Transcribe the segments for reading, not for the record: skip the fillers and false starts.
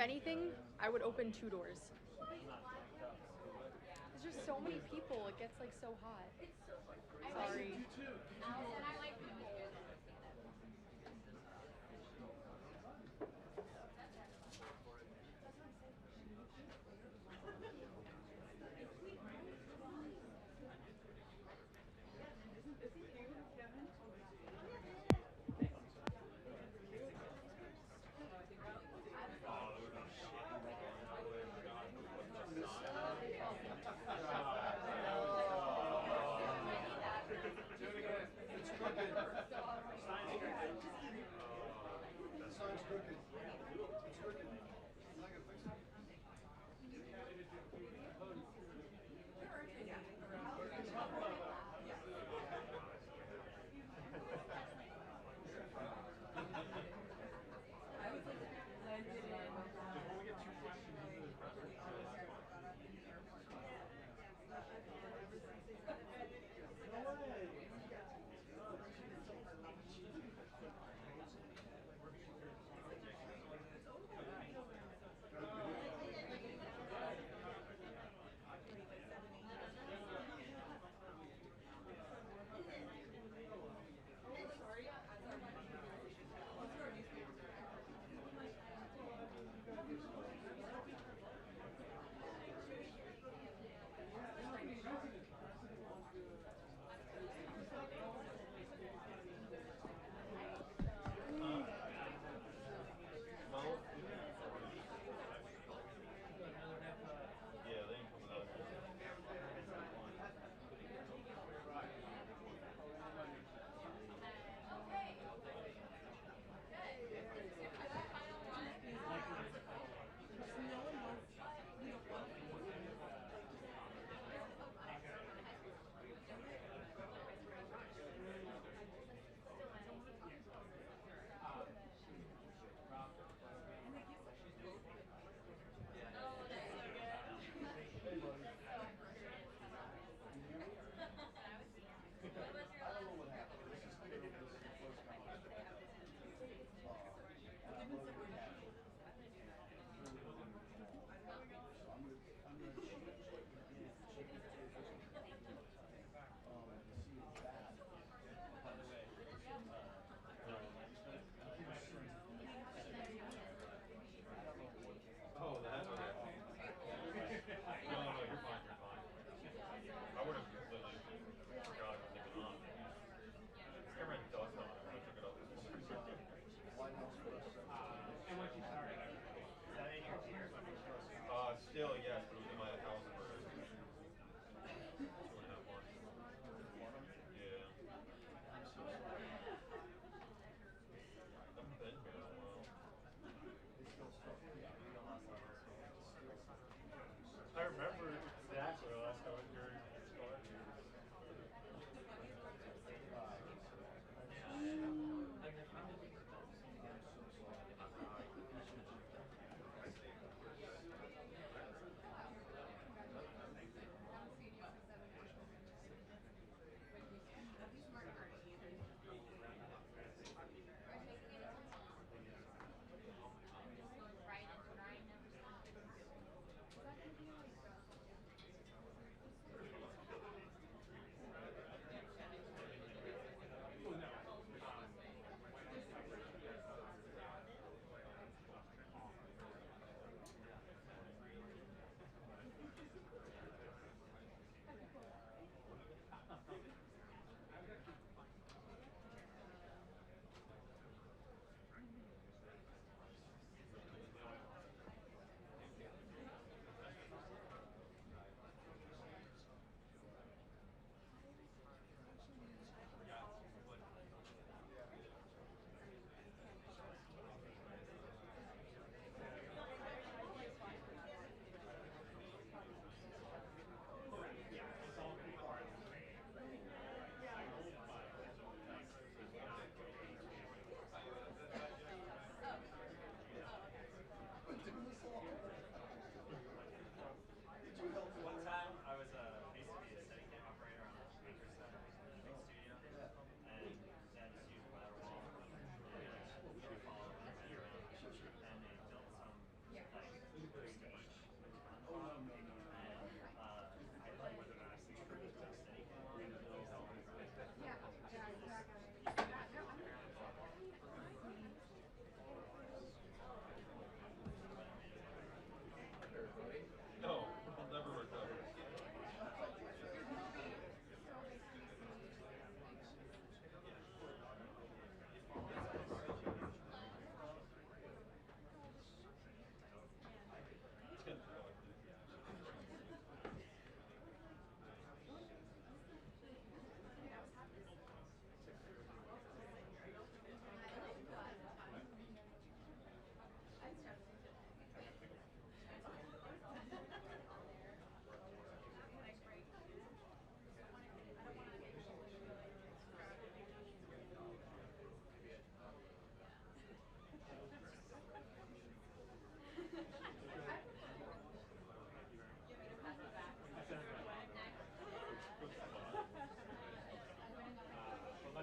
anything, I would open 2 doors. There's just so many people. It gets like so hot. Sorry. You too. Allison, I like people. Do it again. It's crooked.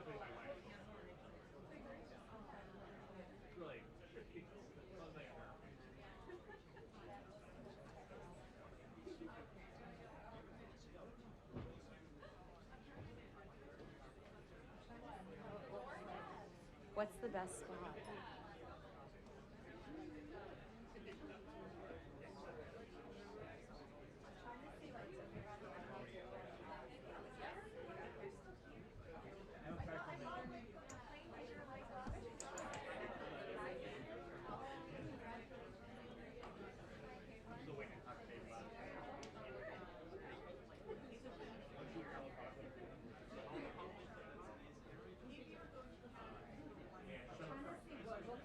putting my wife. It's really tricky. It's like a nerve. What's the best spot? I haven't tried something. I'm still waiting to talk to Dave about it. Once you hear about it. And some of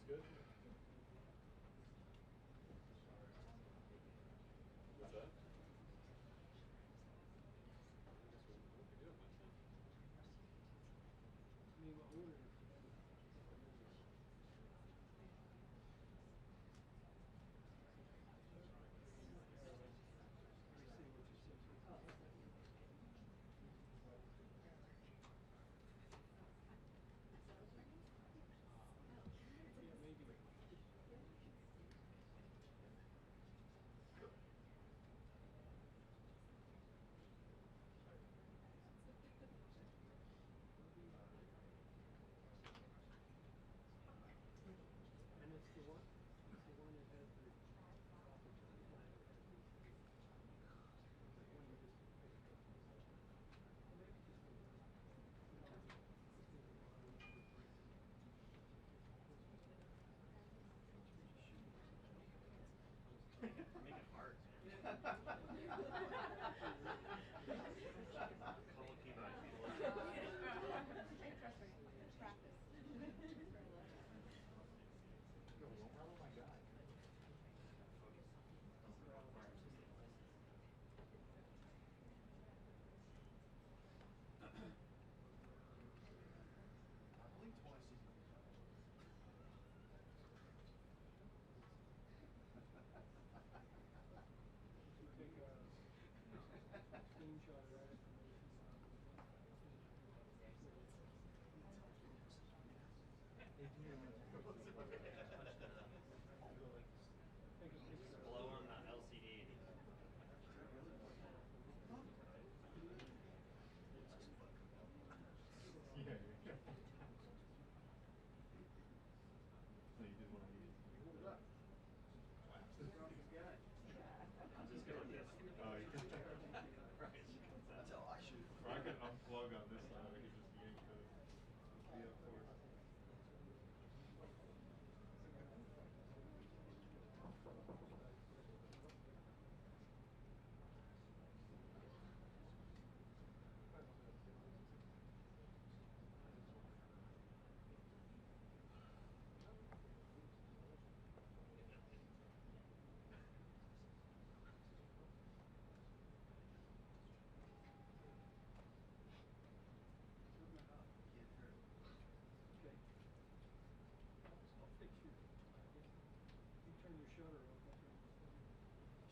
good? What's that? Make it hard. Call it T-Bone. Hey, trust me. Practice. Where my guy? I believe twice you can do that. Blow on the LCD. Yeah. No, you did one of these. What was that? Collapsed it. I'm just going this. Oh, yeah. That's how I shoot. Or I could unplug on this side. I could just yank the cord.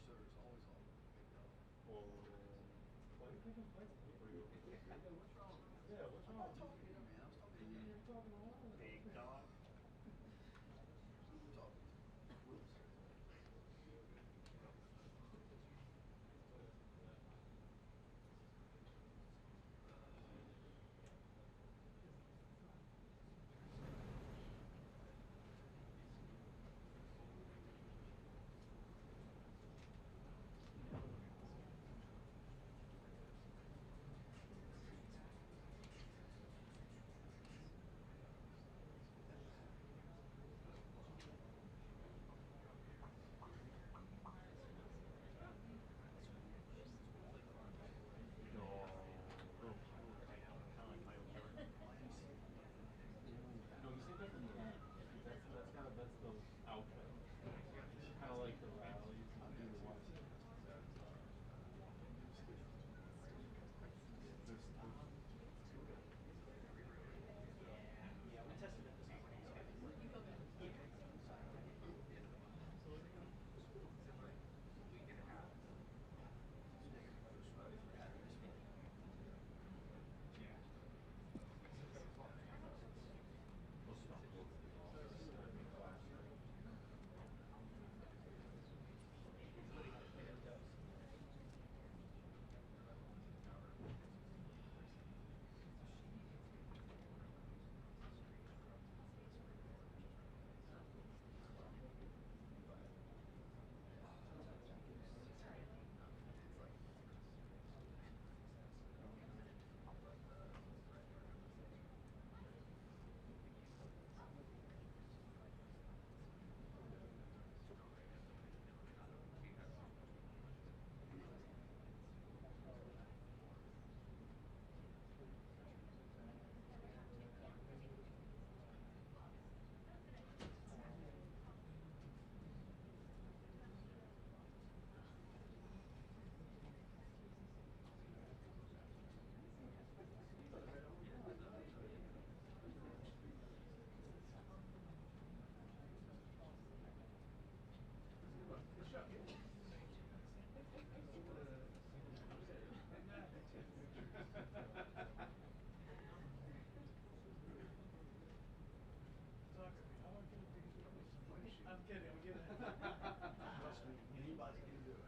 Shutter's always on. Well, why do you think I'm fighting? What do you What's wrong? Yeah, what's I'm wrong? not talking to you, man. I was talking to you. You're talking a lot. Big dog. Who we talking to? Willis.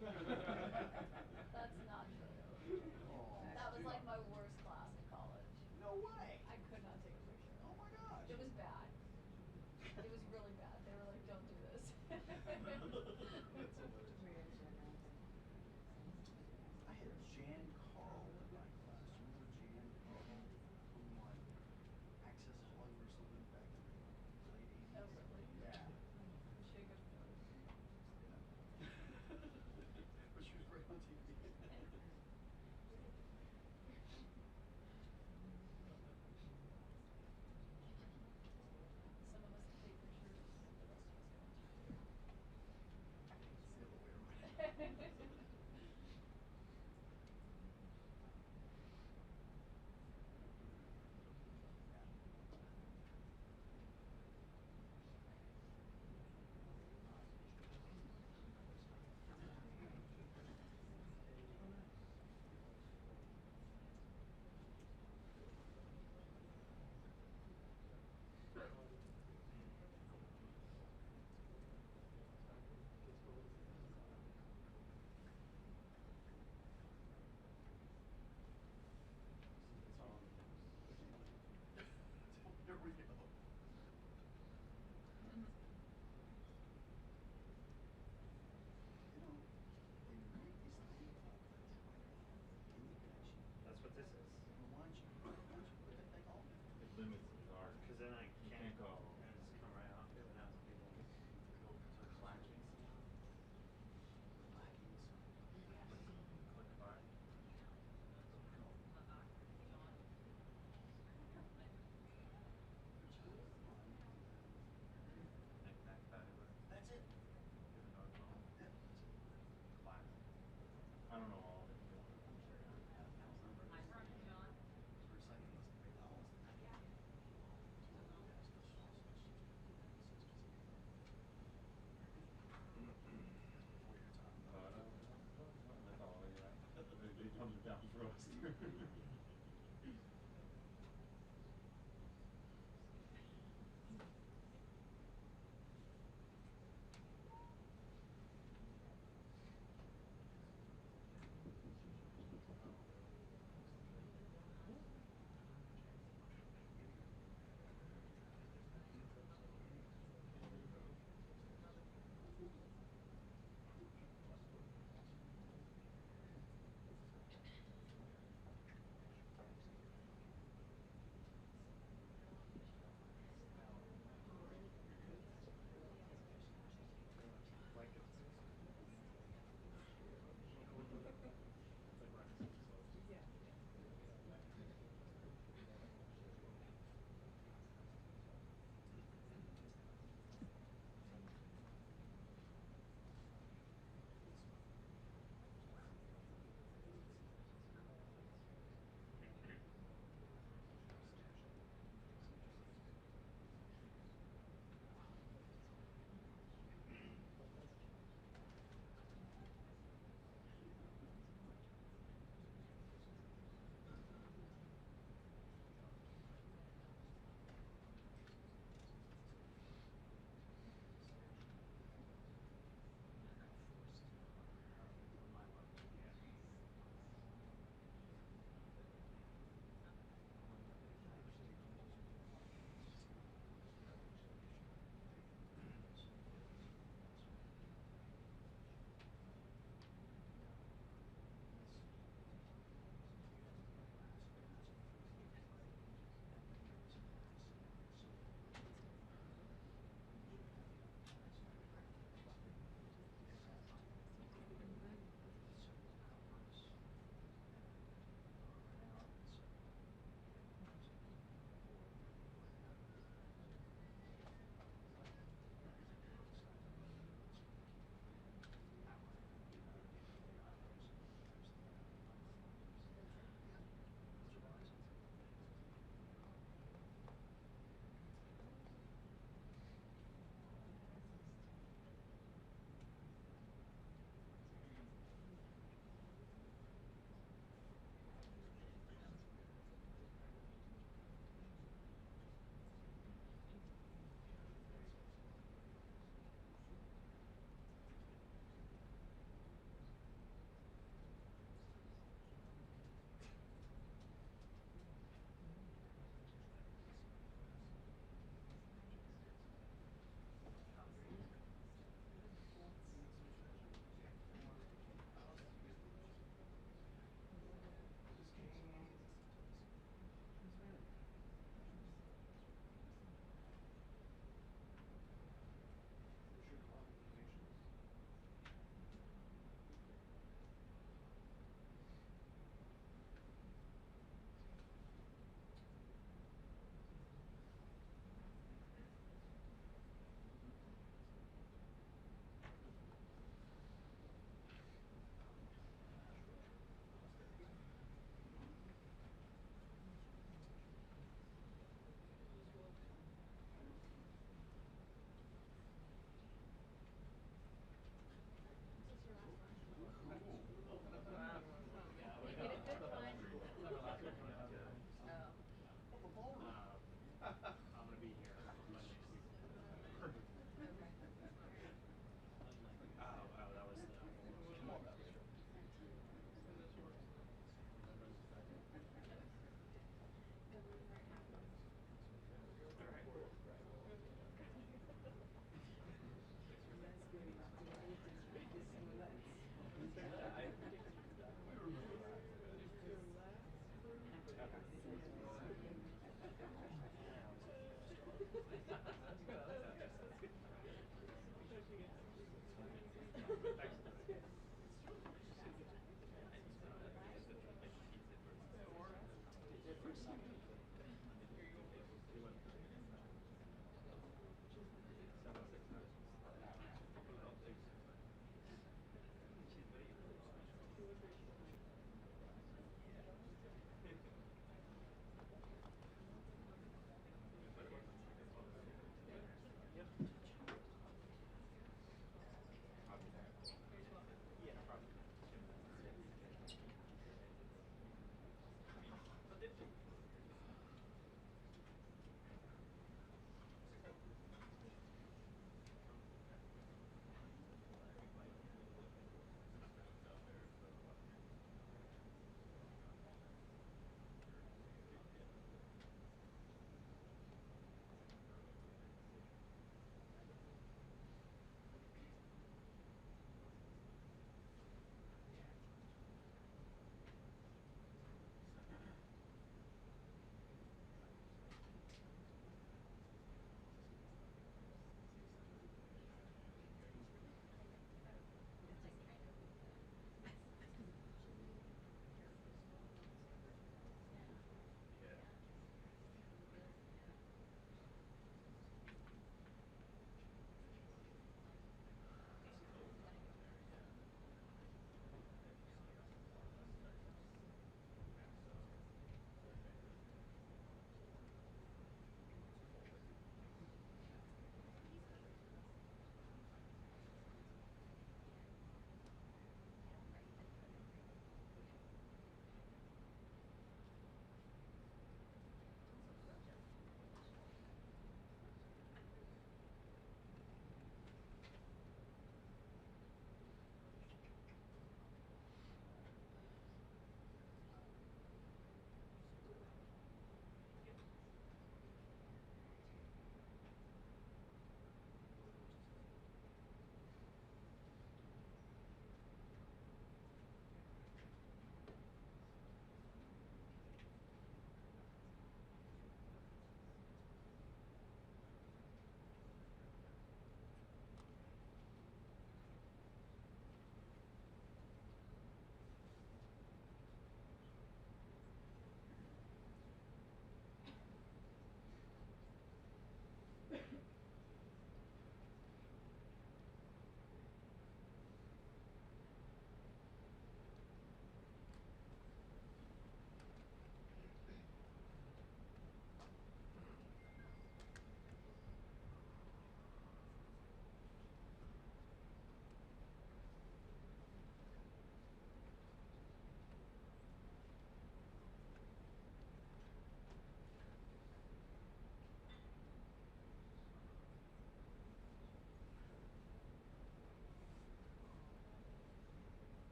That's not true. Oh, That was dude. like my worst class in college. No way. I could not take a picture. Oh my gosh. It was bad. It was really bad. They were like, don't do this. That's hilarious. I had Jan Carl in my class. Do you remember Jan Carl? Who won Access Hollywood or something back in the late 80s? Oh, really? Yeah. She had good photos. Yeah. But she was great on TV. Some of us can take pictures, the rest of us can't. It's the other way around. Here we go. You know, they make these things like that right now. And you can actually, That's what this is. why don't you put that thing on there? It limits his art. Because then I You can't go. and just come right off it without people clacking. Lackings. Click by. Knick-knack, paddywhack. That's it. Give a note home. Yeah, that's it. Clack. I don't know all of it. That's all, yeah. They thumbs it down for us.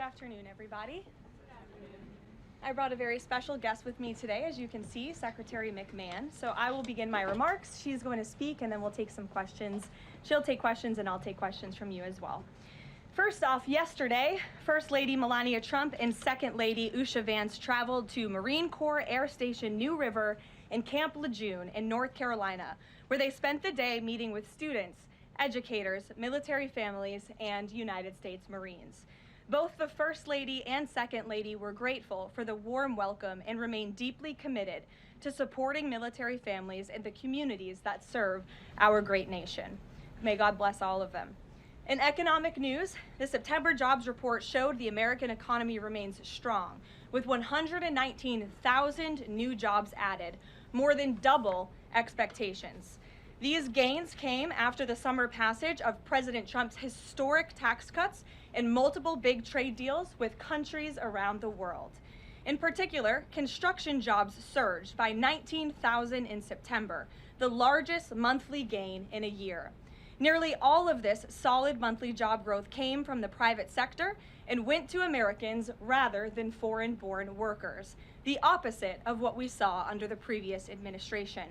afternoon, everybody. I brought a very special guest with me today, as you can see, Secretary McMahon. So I will begin my remarks. She's going to speak, and then we'll take some questions. She'll take questions, and I'll take questions from you as well. First off, yesterday, First Lady Melania Trump and Second Lady Usha Vance traveled to Marine Corps Air Station New River and Camp Lejeune in North Carolina, where they spent the day meeting with students, educators, military families, and United States Marines. Both the First Lady and Second Lady were grateful for the warm welcome and remain deeply committed to supporting military families and the communities that serve our great nation. May God bless all of them. In economic news, the September jobs report showed the American economy remains strong, with 119,000 new jobs added, more than double expectations. These gains came after the summer passage of President Trump's historic tax cuts and multiple big trade deals with countries around the world. In particular, construction jobs surged by 19,000 in September, the largest monthly gain in a year. Nearly all of this solid monthly job growth came from the private sector and went to Americans rather than foreign-born workers, the opposite of what we saw under the previous administration.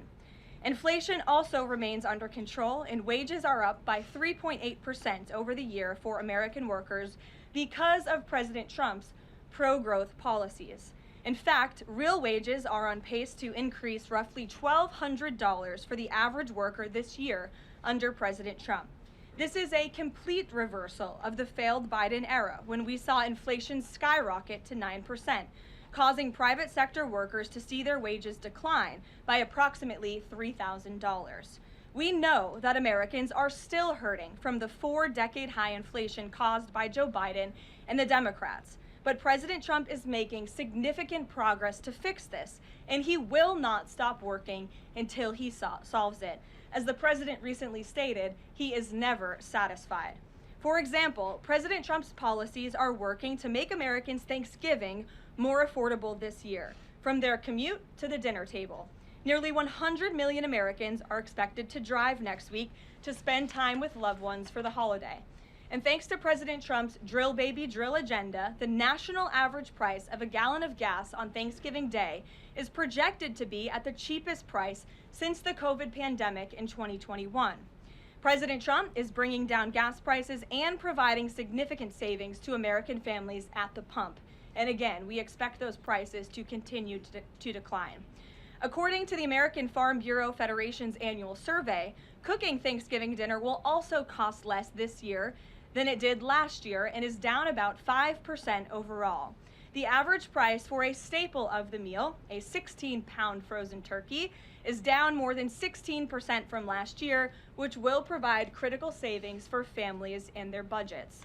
Inflation also remains under control, and wages are up by 3.8% over the year for American workers because of President Trump's pro-growth policies. In fact, real wages are on pace to increase roughly $1,200 for the average worker this year under President Trump. This is a complete reversal of the failed Biden era, when we saw inflation skyrocket to 9%. Causing private sector workers to see their wages decline by approximately $3,000. We know that Americans are still hurting from the 4-decade high inflation caused by Joe Biden and the Democrats, but President Trump is making significant progress to fix this, and he will not stop working until he solves it. As the president recently stated, he is never satisfied. For example, President Trump's policies are working to make Americans' Thanksgiving more affordable this year, from their commute to the dinner table. Nearly 100 million Americans are expected to drive next week to spend time with loved ones for the holiday. And thanks to President Trump's drill baby drill agenda, the national average price of a gallon of gas on Thanksgiving Day is projected to be at the cheapest price since the COVID pandemic in 2021. President Trump is bringing down gas prices and providing significant savings to American families at the pump. And again, we expect those prices to continue to decline. According to the American Farm Bureau Federation's annual survey, cooking Thanksgiving dinner will also cost less this year than it did last year and is down about 5% overall. The average price for a staple of the meal, a 16-pound frozen turkey, is down more than 16% from last year, which will provide critical savings for families and their budgets.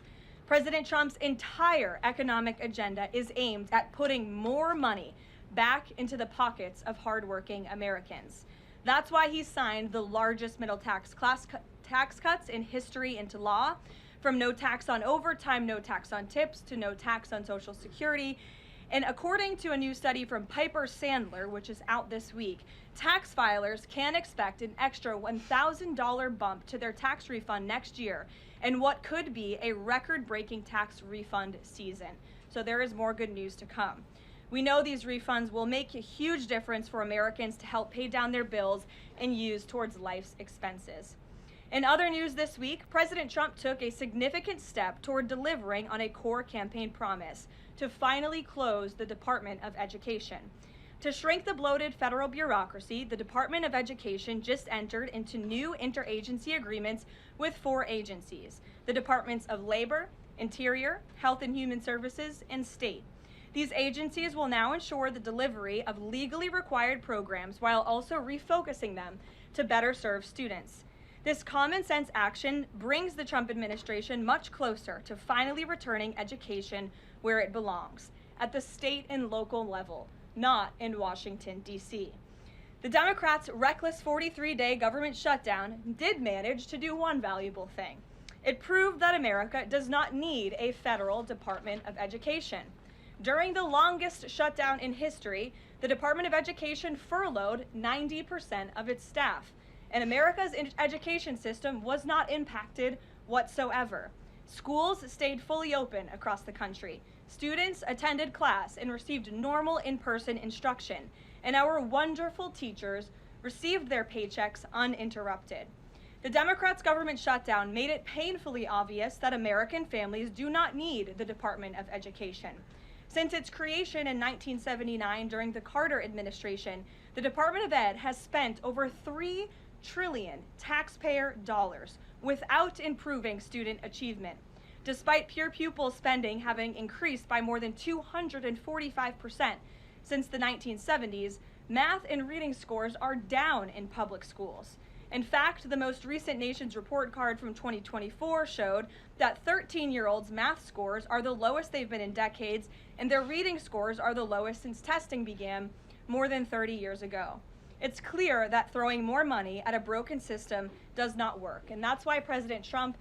President Trump's entire economic agenda is aimed at putting more money back into the pockets of hardworking Americans. That's why he signed the largest middle tax cuts in history into law, from no tax on overtime, no tax on tips, to no tax on Social Security. And according to a new study from Piper Sandler, which is out this week, tax filers can expect an extra $1,000 bump to their tax refund next year, and what could be a record-breaking tax refund season. So there is more good news to come. We know these refunds will make a huge difference for Americans to help pay down their bills and use towards life's expenses. In other news this week, President Trump took a significant step toward delivering on a core campaign promise to finally close the Department of Education. To shrink the bloated federal bureaucracy, the Department of Education just entered into new interagency agreements with 4 agencies: the Departments of Labor, Interior, Health and Human Services, and State. These agencies will now ensure the delivery of legally required programs while also refocusing them to better serve students. This common sense action brings the Trump administration much closer to finally returning education where it belongs, at the state and local level, not in Washington, D.C. The Democrats' reckless 43-day government shutdown did manage to do one valuable thing. It proved that America does not need a federal Department of Education. During the longest shutdown in history, the Department of Education furloughed 90% of its staff, and America's education system was not impacted whatsoever. Schools stayed fully open across the country. Students attended class and received normal in-person instruction, and our wonderful teachers received their paychecks uninterrupted. The Democrats' government shutdown made it painfully obvious that American families do not need the Department of Education. Since its creation in 1979 during the Carter administration, the Department of Ed has spent over $3 trillion taxpayer dollars without improving student achievement. Despite pure pupil spending having increased by more than 245% since the 1970s, math and reading scores are down in public schools. In fact, the most recent Nation's Report Card from 2024 showed that 13-year-olds' math scores are the lowest they've been in decades, and their reading scores are the lowest since testing began more than 30 years ago. It's clear that throwing more money at a broken system does not work, and that's why President Trump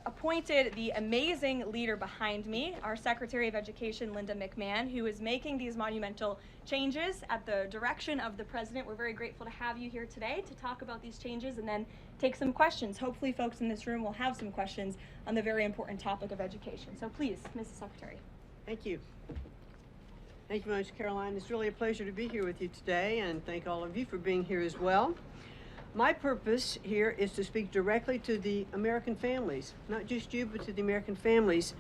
appointed the amazing leader behind me, our Secretary of Education, Linda McMahon, who is making these monumental changes at the direction of the president. We're very grateful to have you here today to talk about these changes and then take some questions. Hopefully folks in this room will have some questions on the very important topic of education. So please, Mrs. Secretary. Thank you. Thank you very much, Karoline. It's really a pleasure to be here with you today, and thank all of you for being here as well. My purpose here is to speak directly to the American families, not just you, but to the American families,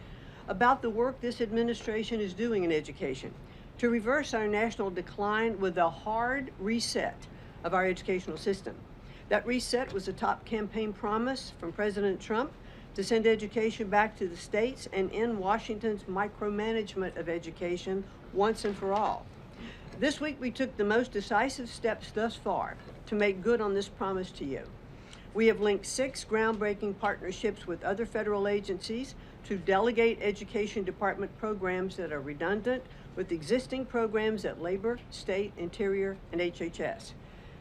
about the work this administration is doing in education to reverse our national decline with a hard reset of our educational system. That reset was a top campaign promise from President Trump to send education back to the states and end Washington's micromanagement of education once and for all. This week we took the most decisive steps thus far to make good on this promise to you. We have linked 6 groundbreaking partnerships with other federal agencies to delegate education department programs that are redundant with existing programs at Labor, State, Interior, and HHS.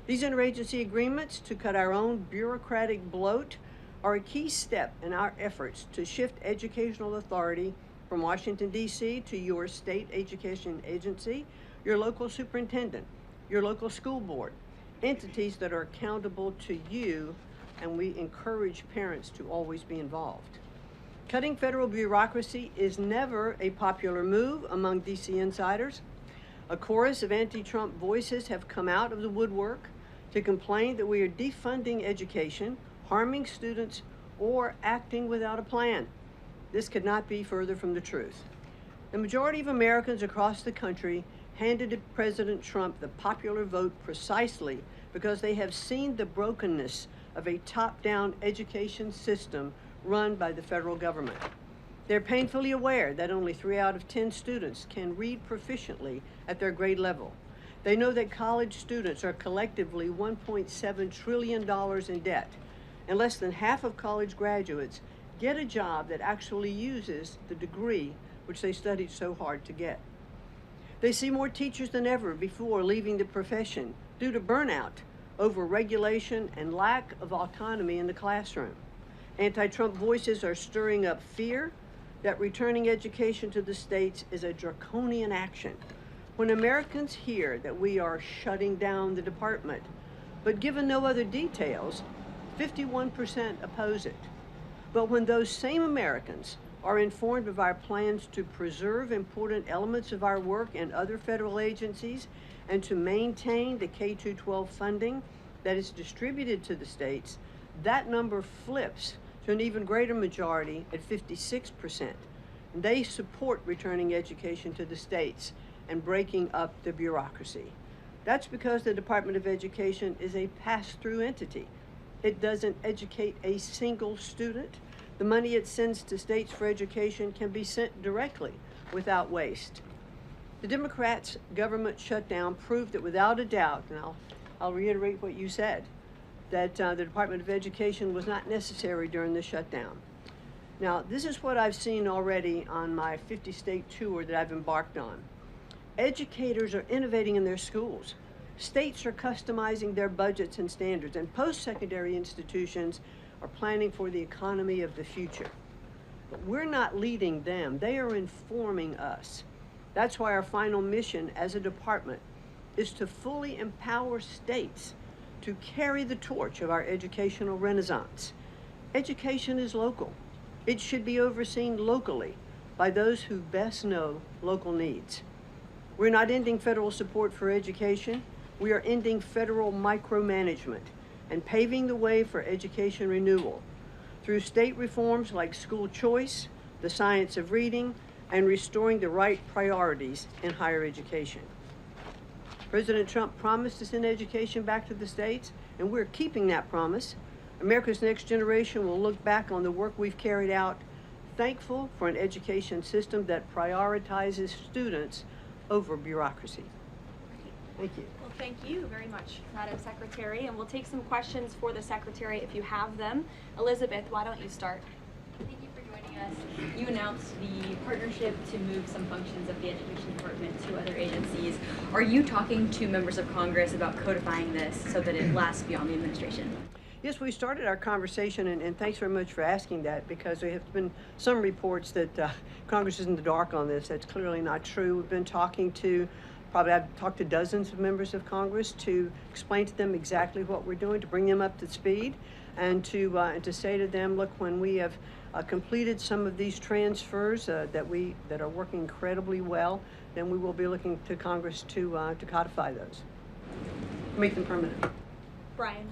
These interagency agreements to cut our own bureaucratic bloat are a key step in our efforts to shift educational authority from Washington, D.C. to your state education agency, your local superintendent, your local school board, entities that are accountable to you, and we encourage parents to always be involved. Cutting federal bureaucracy is never a popular move among D.C. insiders. A chorus of anti-Trump voices have come out of the woodwork to complain that we are defunding education, harming students, or acting without a plan. This could not be further from the truth. The majority of Americans across the country handed to President Trump the popular vote precisely because they have seen the brokenness of a top-down education system run by the federal government. They're painfully aware that only 3 out of 10 students can read proficiently at their grade level. They know that college students are collectively $1.7 trillion in debt, and less than half of college graduates get a job that actually uses the degree which they studied so hard to get. They see more teachers than ever before leaving the profession due to burnout, over-regulation, and lack of autonomy in the classroom. Anti-Trump voices are stirring up fear that returning education to the states is a draconian action. When Americans hear that we are shutting down the department, but given no other details, 51% oppose it. But when those same Americans are informed of our plans to preserve important elements of our work in other federal agencies and to maintain the K-12 funding that is distributed to the states, that number flips to an even greater majority at 56%. They support returning education to the states and breaking up the bureaucracy. That's because the Department of Education is a pass-through entity. It doesn't educate a single student. The money it sends to states for education can be sent directly without waste. The Democrats' government shutdown proved that without a doubt, and I'll reiterate what you said, that the Department of Education was not necessary during the shutdown. Now, this is what I've seen already on my 50-state tour that I've embarked on. Educators are innovating in their schools. States are customizing their budgets and standards, and post-secondary institutions are planning for the economy of the future. But we're not leading them. They are informing us. That's why our final mission as a department is to fully empower states to carry the torch of our educational renaissance. Education is local. It should be overseen locally by those who best know local needs. We're not ending federal support for education. We are ending federal micromanagement and paving the way for education renewal through state reforms like school choice, the science of reading, and restoring the right priorities in higher education. President Trump promised to send education back to the states, and we're keeping that promise. America's next generation will look back on the work we've carried out, thankful for an education system that prioritizes students over bureaucracy. Thank you. Well, thank you very much, Madam Secretary, and we'll take some questions for the Secretary if you have them. Elizabeth, why don't you start? Thank you for joining us. You announced the partnership to move some functions of the Education Department to other agencies. Are you talking to members of Congress about codifying this so that it lasts beyond the administration? Yes, we started our conversation, and thanks very much for asking that, because there have been some reports that Congress is in the dark on this. That's clearly not true. We've been talking to, I've talked to dozens of members of Congress to explain to them exactly what we're doing, to bring them up to speed, and to say to them, look, when we have completed some of these transfers that are working incredibly well, then we will be looking to Congress to codify those, make them permanent. Brian.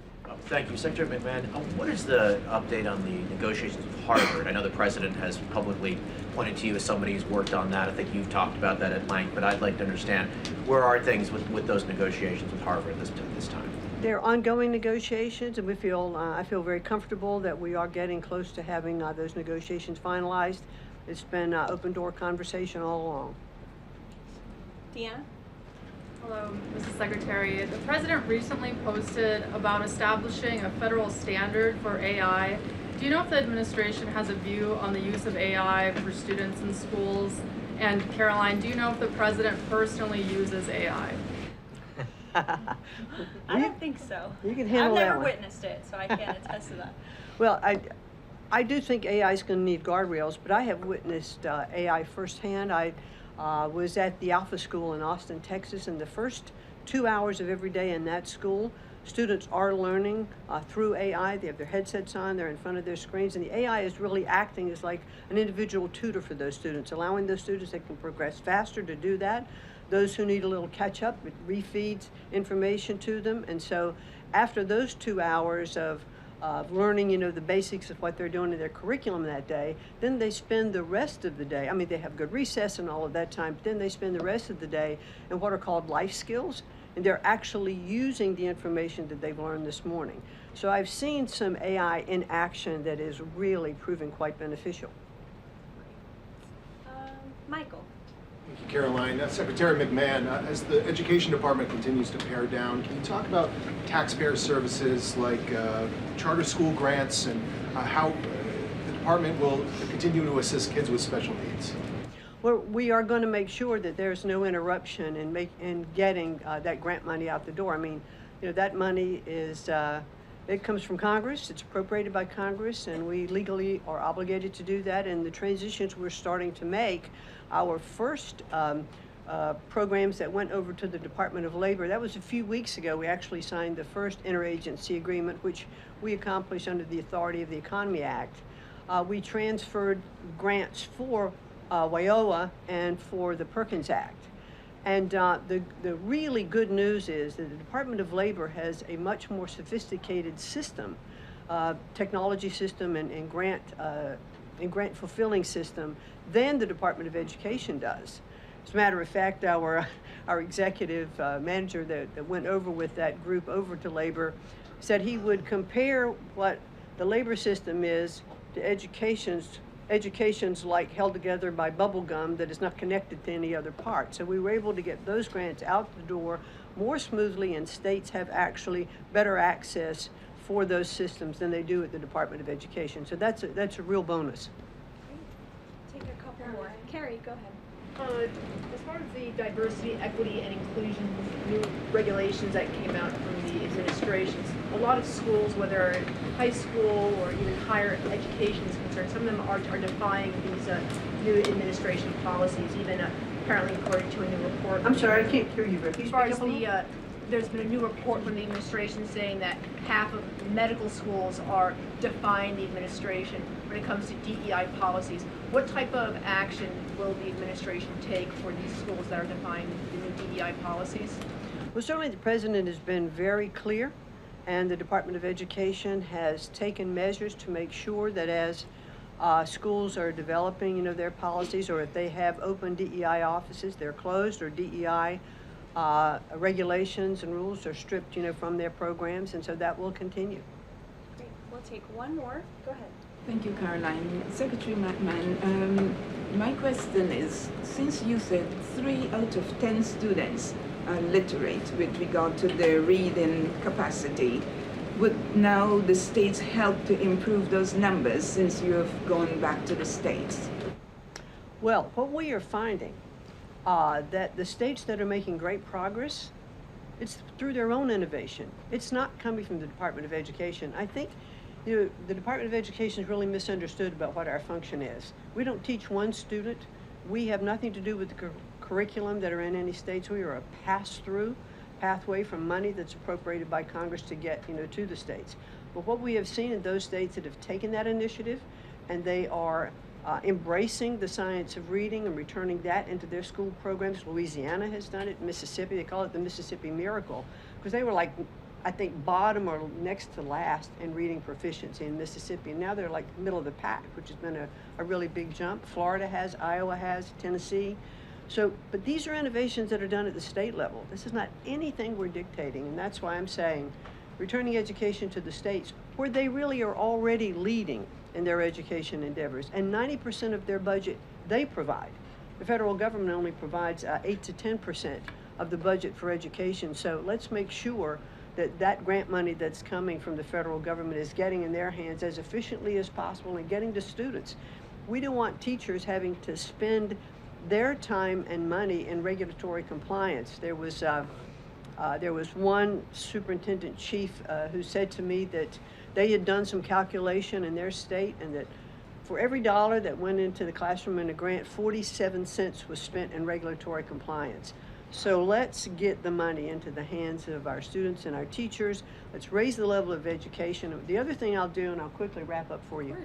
Thank you. Secretary McMahon, what is the update on the negotiations with Harvard? I know the president has publicly pointed to you as somebody who's worked on that. I think you've talked about that at length, but I'd like to understand where are things with those negotiations with Harvard this time? They're ongoing negotiations, and I feel very comfortable that we are getting close to having those negotiations finalized. It's been open door conversation all along. Deanna? Hello, Mrs. Secretary. The President recently posted about establishing a federal standard for AI. Do you know if the administration has a view on the use of AI for students in schools? And Karoline, do you know if the President personally uses AI? I don't think so. You can handle that I've never one. witnessed it, so I can't attest to that. Well, I do think AI is going to need guardrails, but I have witnessed AI firsthand. I was at the Alpha School in Austin, Texas, and the first 2 hours of every day in that school, students are learning through AI. They have their headsets on, they're in front of their screens, and the AI is really acting as like an individual tutor for those students, allowing those students that can progress faster to do that. Those who need a little catch up, it refeeds information to them. And so after those 2 hours of learning, the basics of what they're doing in their curriculum that day, then they spend the rest of the day, I mean, they have good recess and all of that time, but then they spend the rest of the day in what are called life skills, and they're actually using the information that they've learned this morning. So I've seen some AI in action that is really proving quite beneficial. Michael. Thank you, Caroline. Secretary McMahon, as the Education Department continues to pare down, can you talk about taxpayer services like charter school grants and how the department will continue to assist kids with special needs? Well, we are going to make sure that there's no interruption in getting that grant money out the door. I mean, that money is, it comes from Congress, it's appropriated by Congress, and we legally are obligated to do that. And the transitions we're starting to make, our first programs that went over to the Department of Labor, that was a few weeks ago. We actually signed the first interagency agreement, which we accomplished under the authority of the Economy Act. We transferred grants for WIOA and for the Perkins Act. And the really good news is that the Department of Labor has a much more sophisticated system, technology system and grant fulfilling system than the Department of Education does. As a matter of fact, our executive manager that went over with that group over to Labor said he would compare what the labor system is to education's like held together by bubble gum that is not connected to any other part. So we were able to get those grants out the door more smoothly, and states have actually better access for those systems than they do at the Department of Education. So that's a real bonus. Take a couple more. Carrie, go ahead. As far as the diversity, equity, and inclusion new regulations that came out from the administrations, a lot of schools, whether high school or even higher education is concerned, some of them are defying these new administration policies, even apparently according to a new report. I'm sorry, I can't hear you. As far as there's been a new report from the administration saying that half of medical schools are defying the administration. when it comes to DEI policies. What type of action will the administration take for these schools that are defying the new DEI policies? Well, certainly the president has been very clear, and the Department of Education has taken measures to make sure that as schools are developing, their policies, or if they have open DEI offices, they're closed, or DEI regulations and rules are stripped, from their programs, and so that will continue. Great. We'll take one more. Go ahead. Thank you, Caroline. Secretary McMahon, my question is, since you said 3 out of 10 students are literate with regard to their reading capacity, would now the states help to improve those numbers since you have gone back to the states? Well, what we are finding that the states that are making great progress, it's through their own innovation. It's not coming from the Department of Education. I think the Department of Education is really misunderstood about what our function is. We don't teach one student. We have nothing to do with the curriculum that are in any states. We are a pass-through pathway from money that's appropriated by Congress to get, to the states. But what we have seen in those states that have taken that initiative and they are embracing the science of reading and returning that into their school programs. Louisiana has done it. Mississippi, they call it the Mississippi Miracle, because they were I think bottom or next to last in reading proficiency in Mississippi. And now they're middle of the pack, which has been a really big jump. Florida has, Iowa has, Tennessee. But these are innovations that are done at the state level. This is not anything we're dictating, and that's why I'm saying returning education to the states where they really are already leading in their education endeavors, and 90% of their budget they provide. The federal government only provides 8 to 10% of the budget for education, so let's make sure that that grant money that's coming from the federal government is getting in their hands as efficiently as possible and getting to students. We don't want teachers having to spend their time and money in regulatory compliance. There was one superintendent chief who said to me that they had done some calculation in their state, and that for every dollar that went into the classroom in a grant, 47 cents was spent in regulatory compliance. So let's get the money into the hands of our students and our teachers. Let's raise the level of education. The other thing I'll do, and I'll quickly wrap up for you,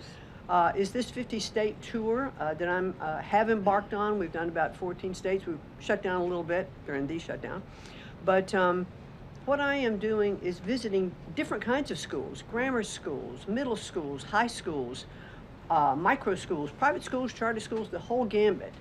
is this 50-state tour that I have embarked on. We've done about 14 states. We've shut down a little bit during the shutdown. But what I am doing is visiting different kinds of schools, grammar schools, middle schools, high schools, micro schools, private schools, charter schools, the whole gambit.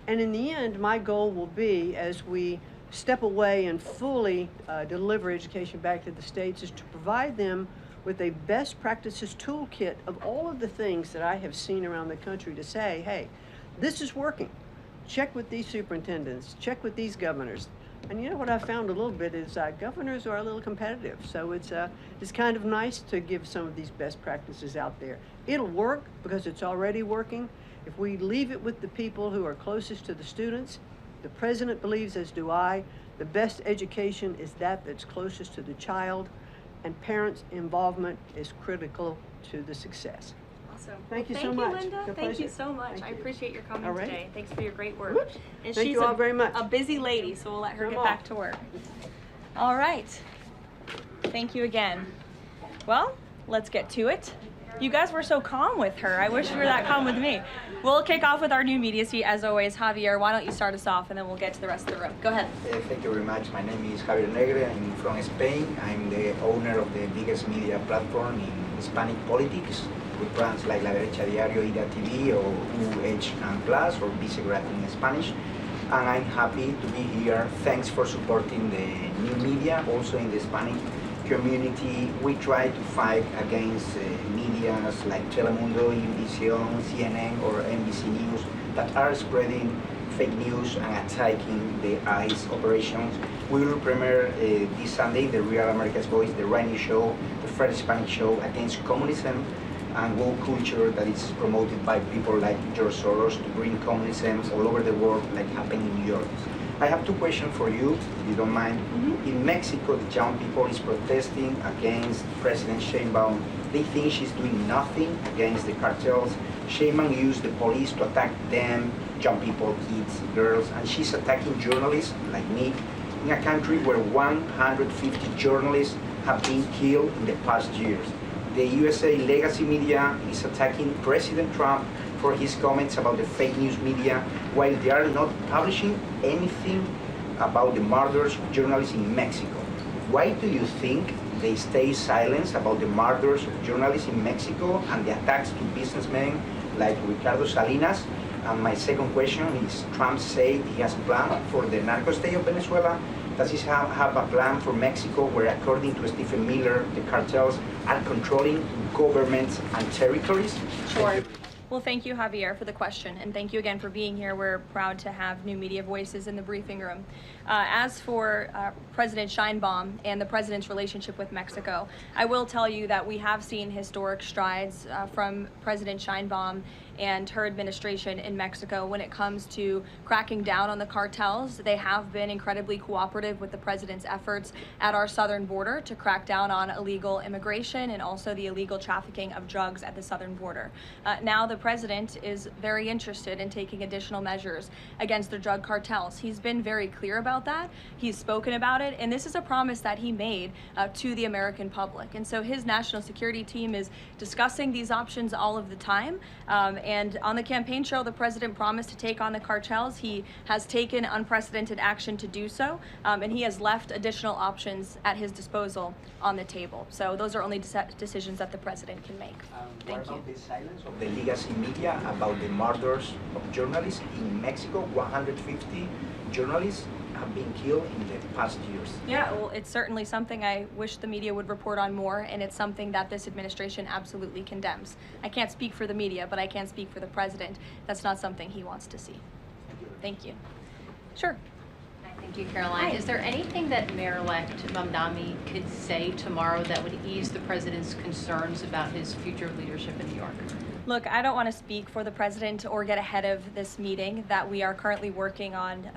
And in the end, my goal will be, as we step away and fully deliver education back to the states, is to provide them with a best practices toolkit of all of the things that I have seen around the country to say, hey, this is working. Check with these superintendents, check with these governors. And what I found a little bit is governors are a little competitive. So it's kind of nice to give some of these best practices out there. It'll work because it's already working. If we leave it with the people who are closest to the students, the president believes, as do I, the best education is that's closest to the child, and parents' involvement is critical to the success. Awesome. Thank you so Thank much. you, Linda. It's a Thank you pleasure. so much. Thank I you. appreciate your coming All right. today. Thanks for your great work. Whoops. And Thank she's you all very much. a busy lady, so we'll let her Come get on. back to work. All right. Thank you again. Well, let's get to it. You guys were so calm with her. I wish you were that calm with me. We'll kick off with our new media seat, as always. Javier, why don't you start us off, and then we'll get to the rest of the room. Go ahead. Thank you very much. My name is Javier Negre. I'm from Spain. I'm the owner of the biggest media platform in Hispanic politics, with brands like La Derecha Diario, Ida TV, or UH Plus, or Vicegrad in Spanish. And I'm happy to be here. Thanks for supporting the new media, also in the Hispanic community. We try to fight against medias like Telemundo, Univision, CNN, or NBC News that are spreading fake news and attacking the ICE operations. We will premiere this Sunday the Real America's Voice, the Rainy Show, the first Hispanic show against communism and woke culture that is promoted by people like George Soros to bring communism all over the world, like happened in New York. I have two questions for you, if you don't mind. In Mexico, the young people is protesting against President Sheinbaum. They think she's doing nothing against the cartels. Sheinbaum used the police to attack them, young people, kids, girls, and she's attacking journalists like me in a country where 150 journalists have been killed in the past years. the USA legacy media is attacking President Trump for his comments about the fake news media, while they are not publishing anything about the murders of journalists in Mexico. Why do you think they stay silent about the murders of journalists in Mexico and the attacks to businessmen like Ricardo Salinas? And my second question is, Trump said he has a plan for the narco state of Venezuela. Does he have a plan for Mexico where, according to Stephen Miller, the cartels are controlling governments and territories? Sure. Well, thank you, Javier, for the question, and thank you again for being here. We're proud to have new media voices in the briefing room. As for President Sheinbaum and the president's relationship with Mexico, I will tell you that we have seen historic strides from President Sheinbaum and her administration in Mexico when it comes to cracking down on the cartels. They have been incredibly cooperative with the president's efforts at our southern border to crack down on illegal immigration and also the illegal trafficking of drugs at the southern border. Now the president is very interested in taking additional measures against the drug cartels. He's been very clear about that. He's spoken about it, and this is a promise that he made to the American public. And so his national security team is discussing these options all of the time. And on the campaign trail, the president promised to take on the cartels. He has taken unprecedented action to do so, and he has left additional options at his disposal on the table. So those are only decisions that the president can make. Thank you. What about the silence of the legacy media about the murders of journalists in Mexico? 150 journalists have been killed in the past years. Yeah, well, it's certainly something I wish the media would report on more, and it's something that this administration absolutely condemns. I can't speak for the media, but I can speak for the president. That's not something he wants to see. Thank you. Sure. Hi, thank you, Caroline. Hi. Is there anything that Mayor-elect Mamdani could say tomorrow that would ease the president's concerns about his future leadership in New York? Look, I don't want to speak for the president or get ahead of this meeting that we are currently working on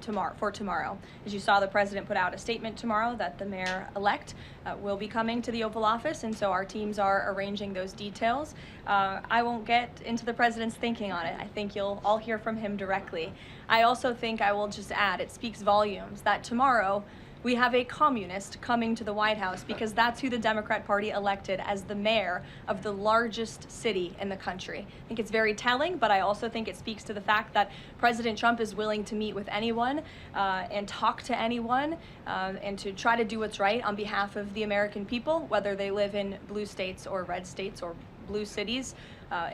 tomorrow. As you saw, the president put out a statement tomorrow that the mayor-elect will be coming to the Oval Office, and so our teams are arranging those details. I won't get into the president's thinking on it. I think you'll all hear from him directly. I also think I will just add, it speaks volumes that tomorrow we have a communist coming to the White House because that's who the Democrat Party elected as the mayor of the largest city in the country. I think it's very telling, but I also think it speaks to the fact that President Trump is willing to meet with anyone and talk to anyone and to try to do what's right on behalf of the American people, whether they live in blue states or red states or blue cities,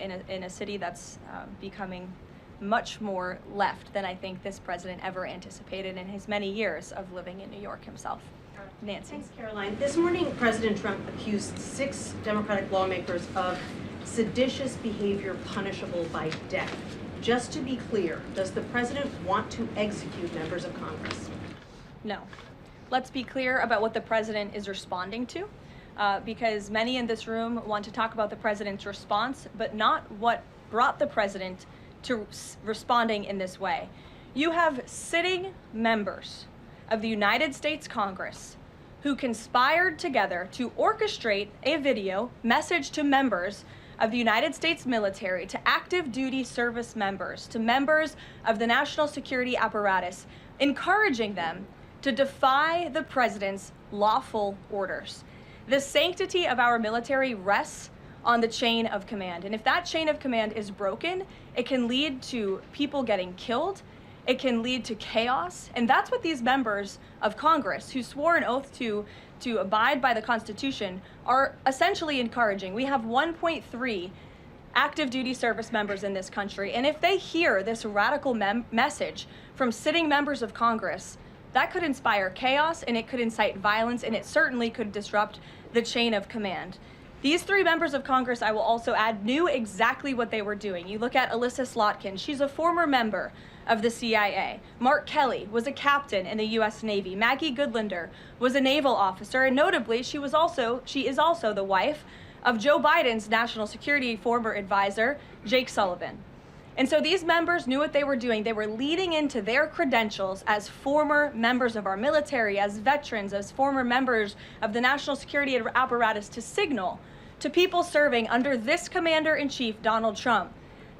in a city that's becoming much more left than I think this president ever anticipated in his many years of living in New York himself. Nancy. Thanks, Caroline. This morning, President Trump accused 6 Democratic lawmakers of seditious behavior punishable by death. Just to be clear, does the president want to execute members of Congress? No. Let's be clear about what the president is responding to, because many in this room want to talk about the president's response, but not what brought the president to responding in this way. You have sitting members of the United States Congress who conspired together to orchestrate a video message to members of the United States military, to active duty service members, to members of the national security apparatus, encouraging them to defy the president's lawful orders. The sanctity of our military rests on the chain of command. And if that chain of command is broken, it can lead to people getting killed. It can lead to chaos. And that's what these members of Congress who swore an oath to abide by the Constitution are essentially encouraging. We have 1.3 active duty service members in this country. And if they hear this radical message from sitting members of Congress, that could inspire chaos and it could incite violence and it certainly could disrupt the chain of command. These 3 members of Congress, I will also add, knew exactly what they were doing. You look at Alyssa Slotkin. She's a former member of the CIA. Mark Kelly was a captain in the U.S. Navy. Maggie Goodlander was a naval officer, and notably, she is also the wife of Joe Biden's national security former advisor, Jake Sullivan. And so these members knew what they were doing. They were leading into their credentials as former members of our military, as veterans, as former members of the national security apparatus to signal to people serving under this commander-in-chief, Donald Trump,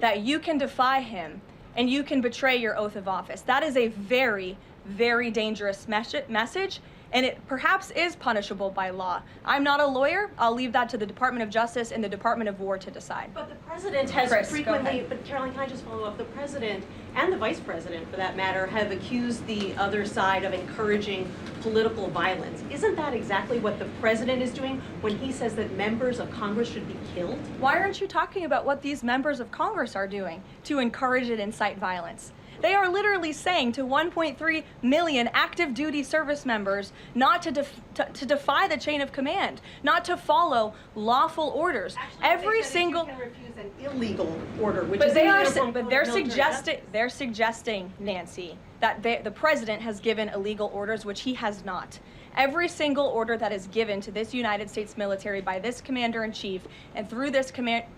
that you can defy him and you can betray your oath of office. That is a very, very dangerous message. and it perhaps is punishable by law. I'm not a lawyer. I'll leave that to the Department of Justice and the Department of War to decide. But the president has Chris, go frequently, ahead. but Caroline, can I just follow up? The president and the vice president, for that matter, have accused the other side of encouraging political violence. Isn't that exactly what the president is doing when he says that members of Congress should be killed? Why aren't you talking about what these members of Congress are doing to encourage and incite violence? They are literally saying to 1.3 million active duty service members not to defy the chain of command, not to follow lawful orders. Actually, Every they said single you can refuse an illegal order, which but is they in the are uniform but code they're of military suggesting justice. they're suggesting, Nancy, that the president has given illegal orders, which he has not. Every single order that is given to this United States military by this commander-in-chief and through this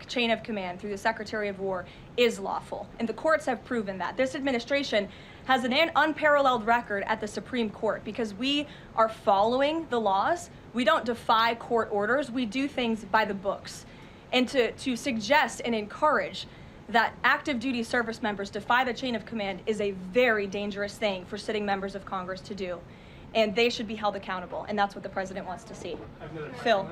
chain of command, through the Secretary of War, is lawful. And the courts have proven that. This administration has an unparalleled record at the Supreme Court because we are following the laws. We don't defy court orders. We do things by the books. And to suggest and encourage that active duty service members defy the chain of command is a very dangerous thing for sitting members of Congress to do. And they should be held accountable, and that's what the president wants to see. Phil.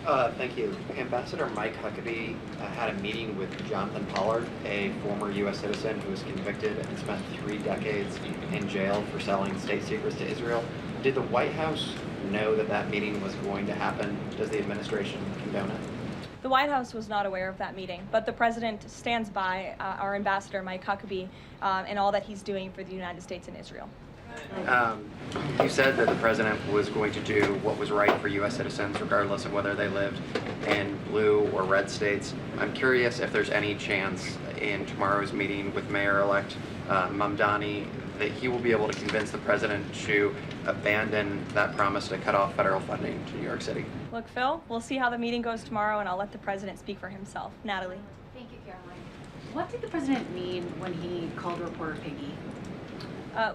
Thank you. Ambassador Mike Huckabee had a meeting with Jonathan Pollard, a former U.S. citizen who was convicted and spent 3 decades in jail for selling state secrets to Israel. Did the White House know that that meeting was going to happen? Does the administration condone it? The White House was not aware of that meeting, but the president stands by our ambassador, Mike Huckabee, and all that he's doing for the United States and Israel. You said that the president was going to do what was right for U.S. citizens, regardless of whether they lived in blue or red states. I'm curious if there's any chance in tomorrow's meeting with Mayor-elect Mamdani that he will be able to convince the president to abandon that promise to cut off federal funding to New York City. Look, Phil, we'll see how the meeting goes tomorrow, and I'll let the president speak for himself. Natalie. Thank you, Caroline. What did the president mean when he called reporter piggy?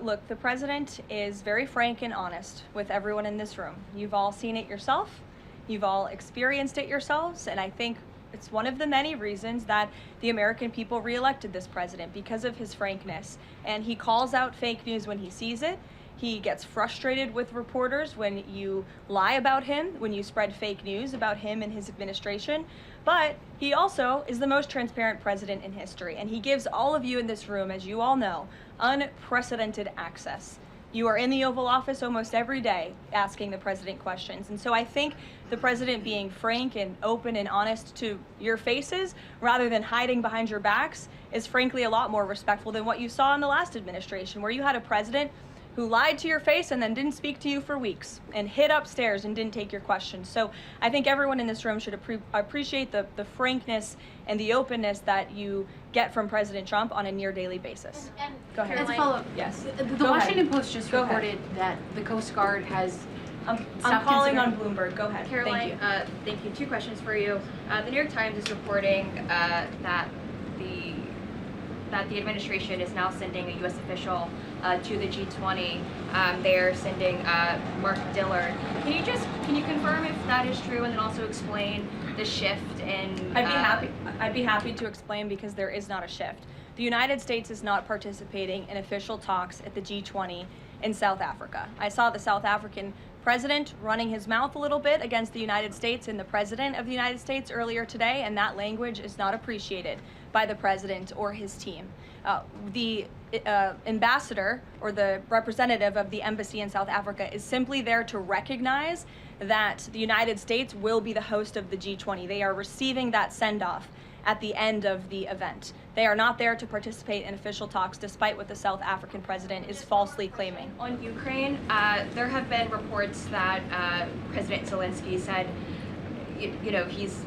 Look, the president is very frank and honest with everyone in this room. You've all seen it yourself. You've all experienced it yourselves, and I think it's one of the many reasons that the American people reelected this president, because of his frankness. And he calls out fake news when he sees it. He gets frustrated with reporters when you lie about him, when you spread fake news about him and his administration. But he also is the most transparent president in history, and he gives all of you in this room, as you all know, unprecedented access. You are in the Oval Office almost every day asking the president questions. And so I think the president being frank and open and honest to your faces rather than hiding behind your backs is frankly a lot more respectful than what you saw in the last administration, where you had a president who lied to your face and then didn't speak to you for weeks and hid upstairs and didn't take your questions. So I think everyone in this room should appreciate the frankness and the openness that you get from President Trump on a near daily basis. And go ahead. As a follow-up, Yes. The Washington Post just reported that the Coast Guard has I'm stopped calling on considering- Bloomberg. Go ahead. Caroline, thank you. 2 questions for you. The New York Times is reporting that the administration is now sending a U.S. official to the G20. They are sending Mark Dillard. Can you confirm if that is true, and then also explain the shift in? I'd be happy to explain, because there is not a shift. The United States is not participating in official talks at the G20 in South Africa. I saw the South African president running his mouth a little bit against the United States and the president of the United States earlier today, and that language is not appreciated by the president or his team. The ambassador or the representative of the embassy in South Africa is simply there to recognize that the United States will be the host of the G20. They are receiving that send-off at the end of the event. They are not there to participate in official talks, despite what the South African president is falsely claiming. On Ukraine, there have been reports that President Zelensky said, he's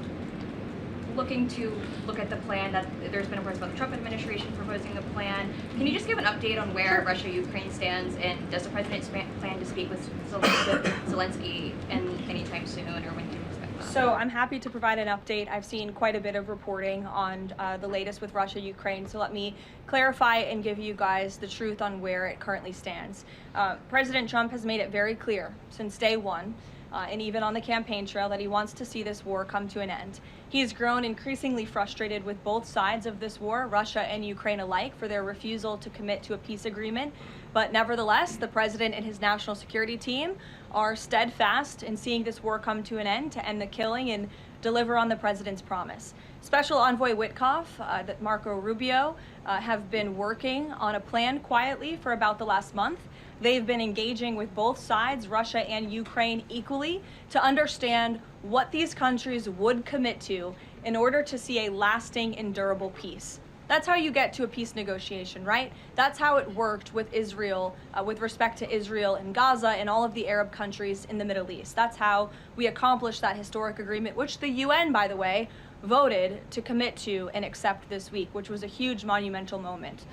looking to look at the plan, that there's been reports about the Trump administration proposing a plan. Can you just give an update on where Russia-Ukraine stands, and does the president plan to speak with Zelensky anytime soon, or when can you expect that? So I'm happy to provide an update. I've seen quite a bit of reporting on the latest with Russia-Ukraine, so let me clarify and give you guys the truth on where it currently stands. President Trump has made it very clear since day one, and even on the campaign trail, that he wants to see this war come to an end. He has grown increasingly frustrated with both sides of this war, Russia and Ukraine alike, for their refusal to commit to a peace agreement. But nevertheless, the president and his national security team are steadfast in seeing this war come to an end, to end the killing and deliver on the president's promise. Special Envoy Witkoff, Marco Rubio, have been working on a plan quietly for about the last month. They've been engaging with both sides, Russia and Ukraine, equally to understand what these countries would commit to in order to see a lasting and durable peace. That's how you get to a peace negotiation, right? That's how it worked with Israel, with respect to Israel and Gaza and all of the Arab countries in the Middle East. That's how we accomplished that historic agreement, which the UN, by the way, voted to commit to and accept this week, which was a huge monumental moment.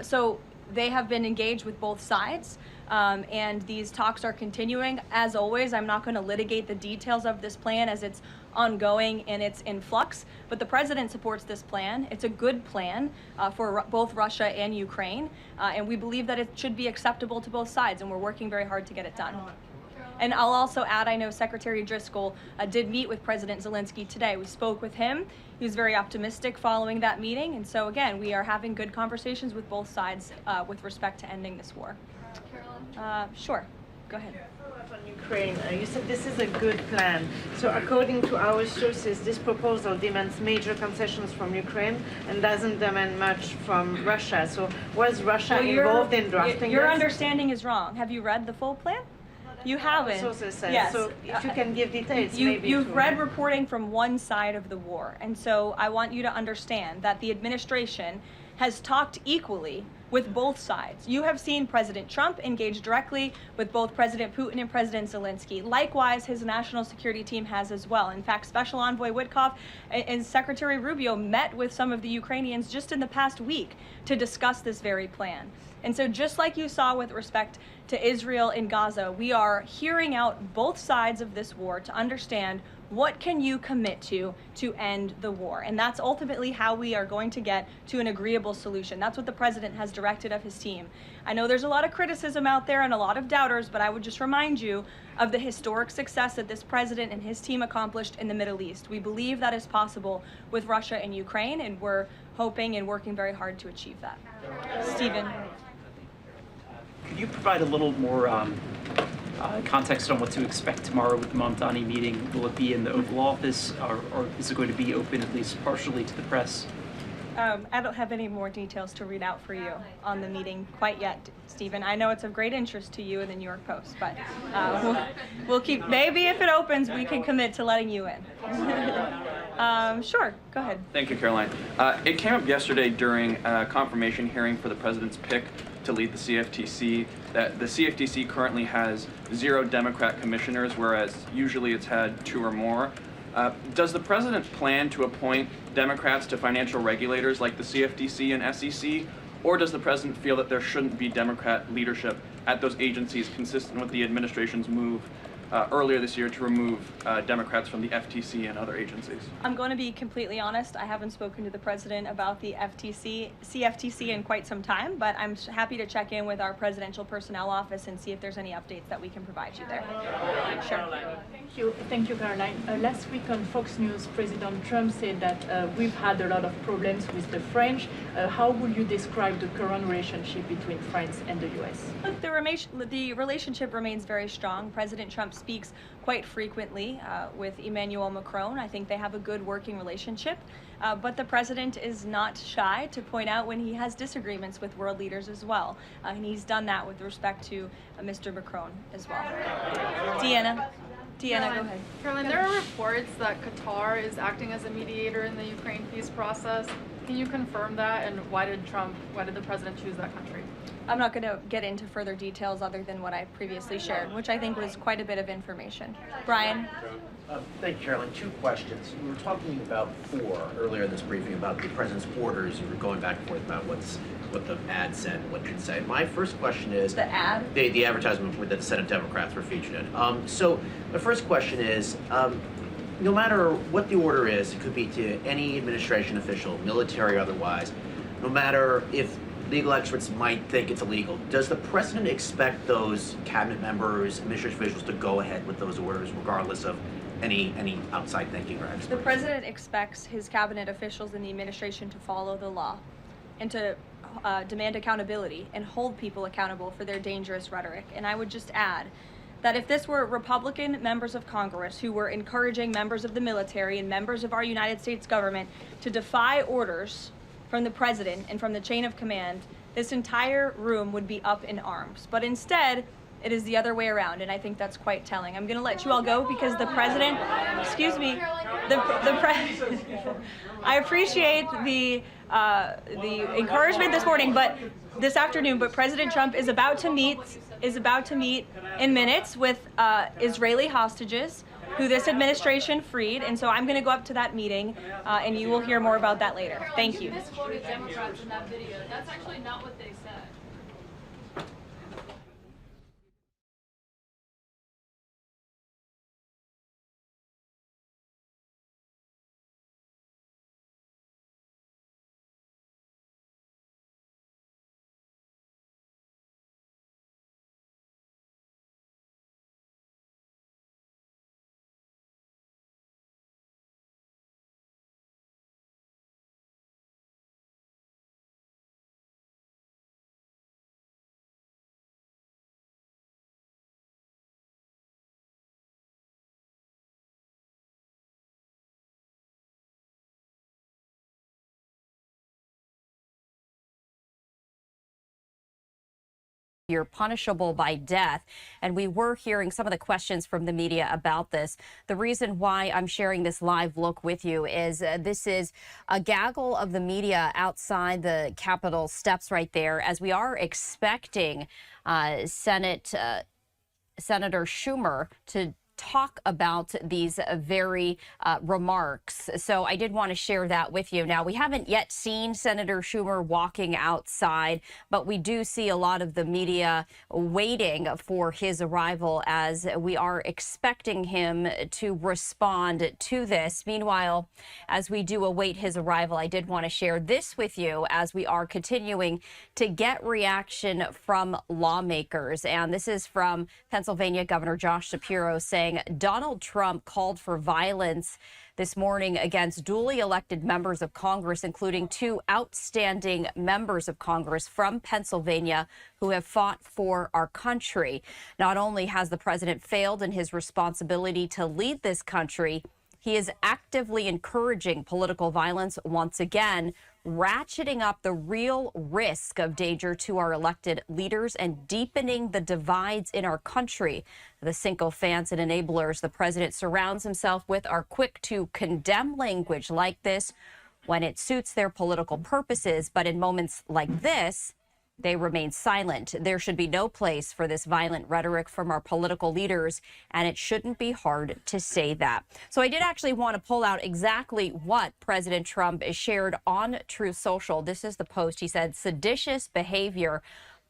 So they have been engaged with both sides, and these talks are continuing. As always, I'm not going to litigate the details of this plan as it's ongoing and it's in flux, but the president supports this plan. It's a good plan for both Russia and Ukraine, and we believe that it should be acceptable to both sides, and we're working very hard to get it done. And I'll also add, I know Secretary Driscoll did meet with President Zelensky today. We spoke with him. He was very optimistic following that meeting. And so again, we are having good conversations with both sides with respect to ending this war. Sure, go ahead. On Ukraine, you said this is a good plan. So according to our sources, this proposal demands major concessions from Ukraine and doesn't demand much from Russia. So was Russia involved in drafting Your this? understanding is wrong. Have you read the full plan? You haven't. Sources said. Yes. So if you can give details, maybe. You've read reporting from one side of the war, and so I want you to understand that the administration has talked equally with both sides. You have seen President Trump engage directly with both President Putin and President Zelensky. Likewise, his national security team has as well. In fact, Special Envoy Witkoff and Secretary Rubio met with some of the Ukrainians just in the past week to discuss this very plan. And so just like you saw with respect to Israel and Gaza, we are hearing out both sides of this war to understand what can you commit to end the war. And that's ultimately how we are going to get to an agreeable solution. That's what the president has directed of his team. I know there's a lot of criticism out there and a lot of doubters, but I would just remind you of the historic success that this president and his team accomplished in the Middle East. We believe that is possible with Russia and Ukraine, and we're hoping and working very hard to achieve that. Stephen. Could you provide a little more context on what to expect tomorrow with the Mamdani meeting? Will it be in the Oval Office, or is it going to be open at least partially to the press? I don't have any more details to read out for you on the meeting quite yet, Stephen. I know it's of great interest to you and the New York Post, but we'll keep, maybe if it opens, we can commit to letting you in. Sure, go ahead. Thank you, Karoline. It came up yesterday during a confirmation hearing for the president's pick to lead the CFTC that the CFTC currently has 0 Democrat commissioners, whereas usually it's had 2 or more. Does the president plan to appoint Democrats to financial regulators like the CFTC and SEC, or does the president feel that there shouldn't be Democrat leadership at those agencies, consistent with the administration's move earlier this year to remove Democrats from the FTC and other agencies? I'm going to be completely honest. I haven't spoken to the president about the CFTC in quite some time, but I'm happy to check in with our presidential personnel office and see if there's any updates that we can provide you there. Sure. Thank you, Caroline. Last week on Fox News, President Trump said that we've had a lot of problems with the French. How would you describe the current relationship between France and the U.S.? Look, the relationship remains very strong. President Trump speaks quite frequently with Emmanuel Macron. I think they have a good working relationship. But the president is not shy to point out when he has disagreements with world leaders as well. And he's done that with respect to Mr. Macron as well. Deanna, go ahead. Caroline, there are reports that Qatar is acting as a mediator in the Ukraine peace process. Can you confirm that, and why did the president choose that country? I'm not going to get into further details other than what I previously shared, which I think was quite a bit of information. Brian? Thank you, Caroline. 2 questions. We were talking about 4 earlier in this briefing about the president's orders. You were going back and forth about what the ad said and what it didn't say. My first question is... The ad? The advertisement that the Senate Democrats were featured in. So the first question is, no matter what the order is, it could be to any administration official, military or otherwise, no matter if legal experts might think it's illegal, does the president expect those cabinet members, administration officials to go ahead with those orders regardless of any outside thinking or experts? The president expects his cabinet officials and the administration to follow the law and to demand accountability and hold people accountable for their dangerous rhetoric. And I would just add that if this were Republican members of Congress who were encouraging members of the military and members of our United States government to defy orders from the president and from the chain of command, this entire room would be up in arms. But instead, it is the other way around, and I think that's quite telling. I'm going to let you all go because the president, excuse me, I appreciate the encouragement this morning, but this afternoon. But President Trump is about to meet in minutes with Israeli hostages who this administration freed, and so I'm going to go up to that meeting, and you will hear more about that later. Thank you. Misquoted Democrats in that video. That's actually not what they said. You're punishable by death. And we were hearing some of the questions from the media about this. The reason why I'm sharing this live look with you is this is a gaggle of the media outside the Capitol steps right there, as we are expecting Senator Schumer to talk about these very remarks. So I did want to share that with you. Now, we haven't yet seen Senator Schumer walking outside, but we do see a lot of the media waiting for his arrival, as we are expecting him to respond to this. Meanwhile, as we do await his arrival, I did want to share this with you as we are continuing to get reaction from lawmakers. And this is from Pennsylvania Governor Josh Shapiro saying Donald Trump called for violence this morning against duly elected members of Congress, including two outstanding members of Congress from Pennsylvania who have fought for our country. Not only has the president failed in his responsibility to lead this country, he is actively encouraging political violence once again, ratcheting up the real risk of danger to our elected leaders and deepening the divides in our country. The sycophants and enablers the president surrounds himself with are quick to condemn language like this when it suits their political purposes. But in moments like this, they remain silent. There should be no place for this violent rhetoric from our political leaders, and it shouldn't be hard to say that. So I did actually want to pull out exactly what President Trump shared on Truth Social. This is the post. He said, seditious behavior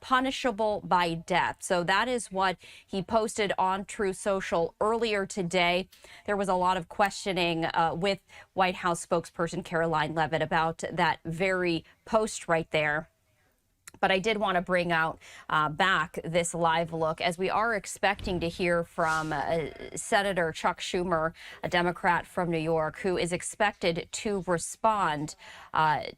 punishable by death. So that is what he posted on Truth Social earlier today. There was a lot of questioning with White House spokesperson Karoline Leavitt about that very post right there. But I did want to bring out back this live look, as we are expecting to hear from Senator Chuck Schumer, a Democrat from New York, who is expected to respond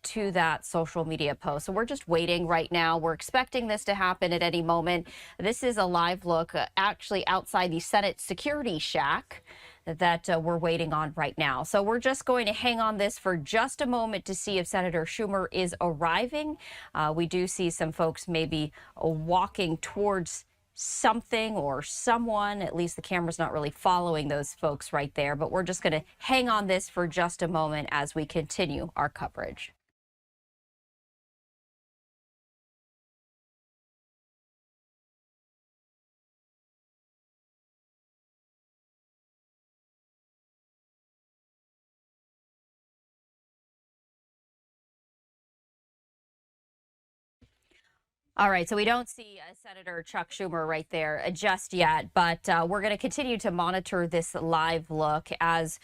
to that social media post. So we're just waiting right now. We're expecting this to happen at any moment. This is a live look actually outside the Senate Security Shack that we're waiting on right now. So we're just going to hang on this for just a moment to see if Senator Schumer is arriving. We do see some folks maybe walking towards something or someone. At least the camera's not really following those folks right there, but we're just going to hang on this for just a moment as we continue our coverage. All right, so we don't see Senator Chuck Schumer right there just yet, but we're going to continue to monitor this live look as